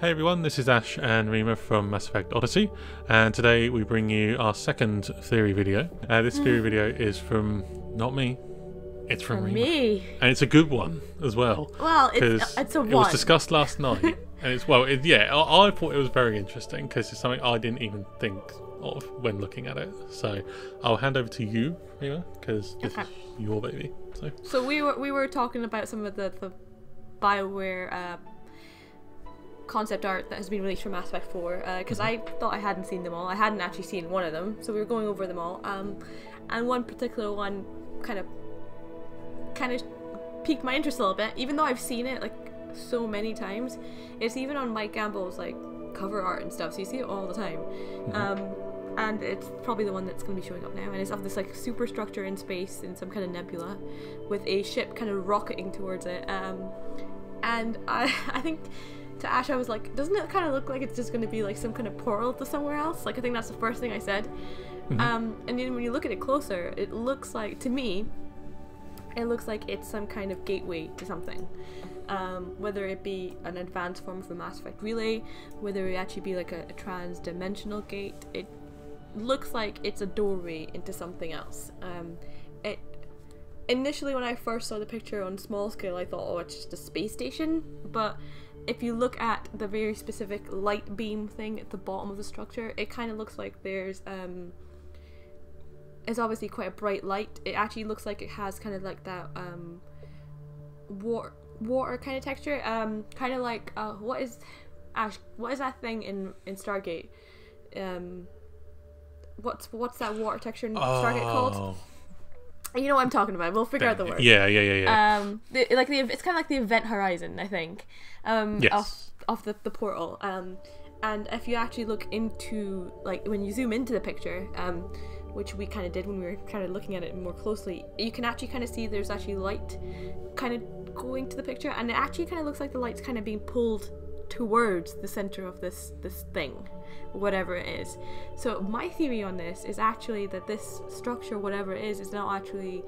Hey everyone, this is Ash and Rima from Mass Effect Odyssey, and today we bring you our second theory video. This theory video is from, not me, it's from Rima. Me. And it's a good one as well. Well, it's a one. It was discussed last night, and it's, well, I thought it was very interesting because it's something I didn't even think of when looking at it. So I'll hand over to you, Rima, because this is your baby. So we were talking about some of the BioWare concept art that has been released for Mass Effect 4 because I thought I hadn't seen them all. I hadn't actually seen one of them, so we were going over them all. And one particular one kind of piqued my interest a little bit, even though I've seen it like so many times. It's even on Mike Gamble's like cover art and stuff, so you see it all the time. And it's probably the one that's going to be showing up now, and it's of this like superstructure in space in some kind of nebula with a ship kind of rocketing towards it. And I think to Ash I was like, doesn't it kind of look like it's just going to be like some kind of portal to somewhere else? Like, I think that's the first thing I said. And then when you look at it closer, it looks like, to me, it looks like it's some kind of gateway to something. Whether it be an advanced form of a Mass Effect relay, whether it actually be like a trans-dimensional gate, it looks like it's a doorway into something else. Initially, when I first saw the picture on small scale, I thought, oh, it's just a space station, but if you look at the very specific light beam thing at the bottom of the structure, it kind of looks like there's it's obviously quite a bright light. It actually looks like it has kind of like that water kind of texture, kind of like what is that thing in Stargate? What's that water texture in Stargate called? You know what I'm talking about. We'll figure out the word. Yeah. It's kind of like the event horizon, I think. Yes. Of the portal. And if you actually look into, like, when you zoom into the picture, which we kind of did when we were kind of looking at it more closely, you can actually kind of see there's actually light kind of going to the picture, and it actually kind of looks like the light's kind of being pulled towards the center of this thing, whatever it is. So my theory on this is actually that this structure, whatever it is not actually,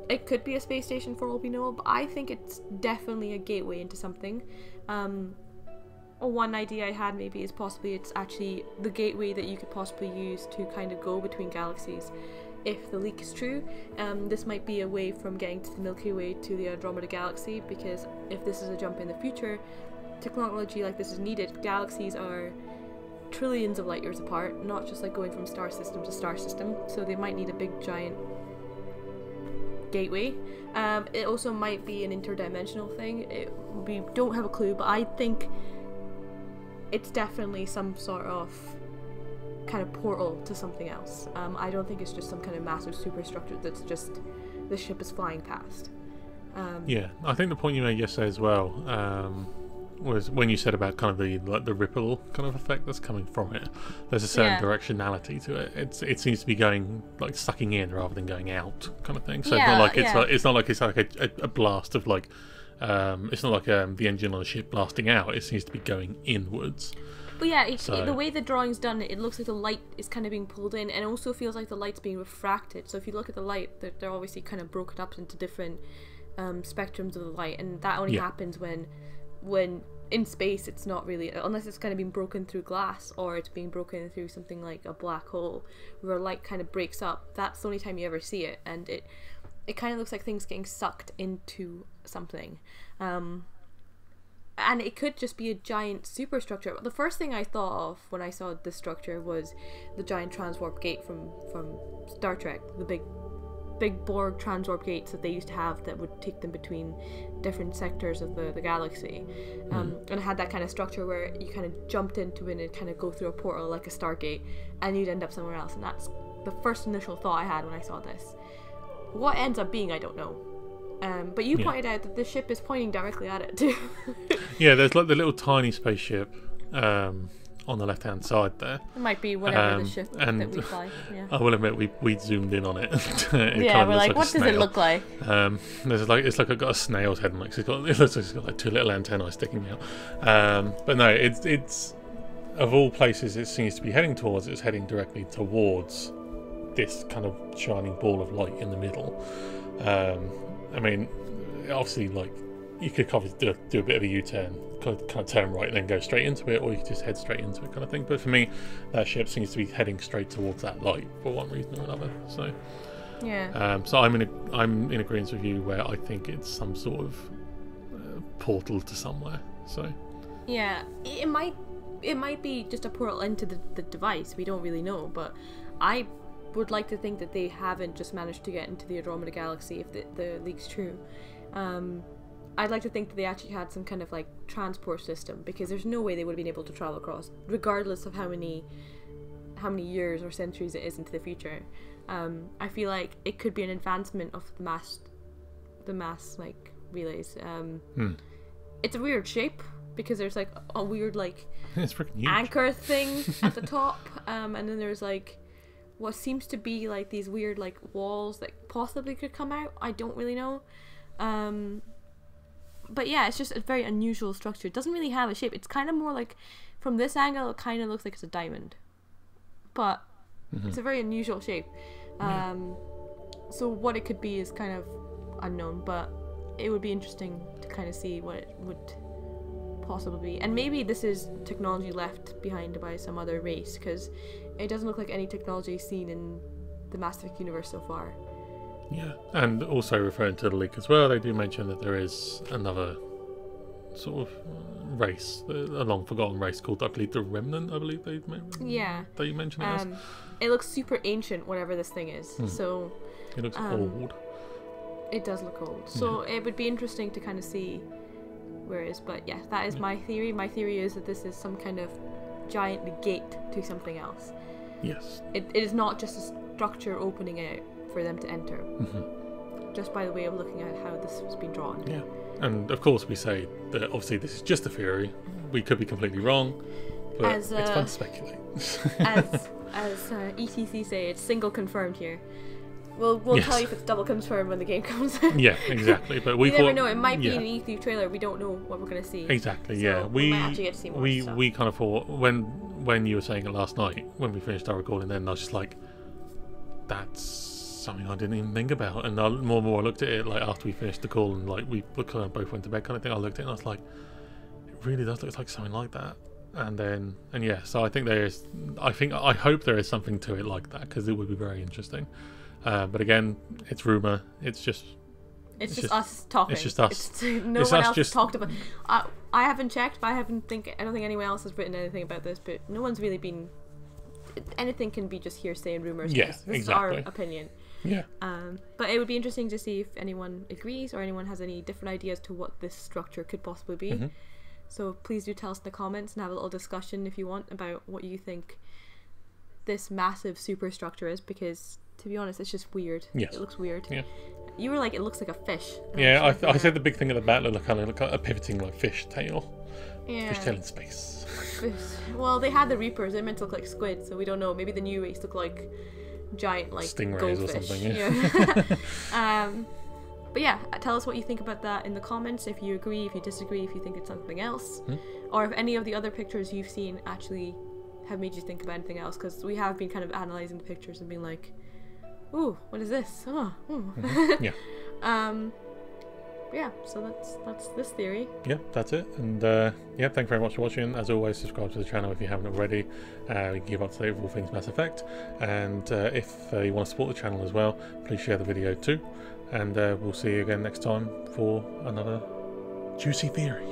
it could be a space station for all we know, but I think it's definitely a gateway into something. One idea I had maybe is possibly it's actually the gateway that you could possibly use to kind of go between galaxies. If the leak is true, this might be a way from getting to the Milky Way to the Andromeda Galaxy, because if this is a jump in the future, technology like this is needed. Galaxies are trillions of light years apart, not just like going from star system to star system, so they might need a big giant gateway. It also might be an interdimensional thing. We don't have a clue, but I think it's definitely some sort of kind of portal to something else. I don't think it's just some kind of massive superstructure that's just the ship is flying past. Yeah, I think the point you made yesterday as well was when you said about kind of the ripple kind of effect that's coming from it. There's a certain directionality to it. It seems to be going like sucking in rather than going out, kind of thing. So it's not like it's like a blast of like it's not like the engine on a ship blasting out. It seems to be going inwards. But yeah, the way the drawing's done, it looks like the light is kind of being pulled in, and it also feels like the light's being refracted. So if you look at the light, they're obviously kind of broken up into different spectrums of the light, and that only happens when in space it's not really, unless it's kind of being broken through glass or it's being broken through something like a black hole where light kind of breaks up. That's the only time you ever see it, and it kind of looks like things getting sucked into something. And it could just be a giant superstructure. The first thing I thought of when I saw this structure was the giant transwarp gate from Star Trek, the big Borg transwarp gates that they used to have that would take them between different sectors of the galaxy. And it had that kind of structure where you kind of jumped into it and kind of go through a portal like a Stargate, and you'd end up somewhere else. And that's the first initial thought I had when I saw this. What it ends up being, I don't know. But you pointed out that the ship is pointing directly at it too. Yeah, there's like the little tiny spaceship on the left-hand side there. It might be whatever the ship that we fly. Yeah. I will admit we zoomed in on it. Yeah, we're like, what does it look like? There's like, it's like I've got a snail's head, and like it looks like it's got like two little antennae sticking out. But no, it's of all places it seems to be heading towards. It's heading directly towards this kind of shining ball of light in the middle. I mean, obviously, like you could obviously do a bit of a U-turn, kind of turn right and then go straight into it, or you could just head straight into it, kind of thing. But for me, that ship seems to be heading straight towards that light for one reason or another. So yeah. So I'm in agreement with you where I think it's some sort of portal to somewhere. So yeah, it might be just a portal into the device. We don't really know, but I would like to think that they haven't just managed to get into the Andromeda Galaxy if the leak's true. I'd like to think that they actually had some kind of like transport system, because there's no way they would have been able to travel across, regardless of how many years or centuries it is into the future. I feel like it could be an advancement of the mass like relays. It's a weird shape because there's like a weird like it's freaking huge. Anchor thing at the top, and then there's like what seems to be like these weird like walls that possibly could come out. I don't really know. But yeah, it's just a very unusual structure. It doesn't really have a shape. It's kind of more like, from this angle, it kind of looks like it's a diamond. But it's a very unusual shape. So what it could be is kind of unknown, but it would be interesting to kind of see what it would possibly be. And maybe this is technology left behind by some other race, because it doesn't look like any technology seen in the Mass Effect universe so far. Yeah, and also referring to the leak as well, they do mention that there is another sort of race, a long forgotten race called, I believe, the Remnant. I believe they mentioned it as. It looks super ancient, whatever this thing is. So it looks old. It does look old. So it would be interesting to kind of see where it is. But yeah, that is my theory. My theory is that this is some kind of giant gate to something else. Yes. It is not just a structure opening out for them to enter, just by the way of looking at how this was being drawn. Yeah, and of course we say that obviously this is just a theory. We could be completely wrong, but it's fun to speculate. as ETC say, it's single confirmed here. We'll tell you if it's double confirmed when the game comes. Yeah, exactly. But we never know. It might be an E3 trailer. We don't know what we're going to see. Exactly. So yeah, we might actually get to see more stuff. We kind of thought when you were saying it last night when we finished our recording, then I was just like, that's something I didn't even think about. And more and more I looked at it like after we finished the call and like we kind of both went to bed kind of thing. I looked at it and I was like, it really does look like something like that. And yeah, so I think I hope there is something to it like that, because it would be very interesting. But again, it's rumor. It's just us talking. It's just us. No one else has talked about. I haven't checked, but I don't think anyone else has written anything about this. But no one's really been. Anything can be just hearsay and rumors. Yeah, this exactly. is our opinion. Yeah. But it would be interesting to see if anyone agrees or anyone has any different ideas to what this structure could possibly be. So please do tell us in the comments and have a little discussion if you want about what you think this massive superstructure is, because to be honest, it's just weird. Yes. It looks weird. Yeah. You were like, it looks like a fish. Yeah, I said the big thing at the back looked kind of like a pivoting like fish tail. Yeah. Fish tail in space. Well, they had the Reapers. They're meant to look like squid, so we don't know. Maybe the new race look like giant like stingrays goldfish. Or something. Yeah. But yeah, tell us what you think about that in the comments. If you agree, if you disagree, if you think it's something else, or if any of the other pictures you've seen actually have made you think about anything else. Because we have been kind of analysing the pictures and being like, "Ooh, what is this?" Oh, yeah. Yeah, so that's this theory. Yeah, that's it. And yeah, thank you very much for watching. As always, subscribe to the channel if you haven't already. You can keep up to date with all things Mass Effect. And if you want to support the channel as well, please share the video too. And we'll see you again next time for another juicy theory.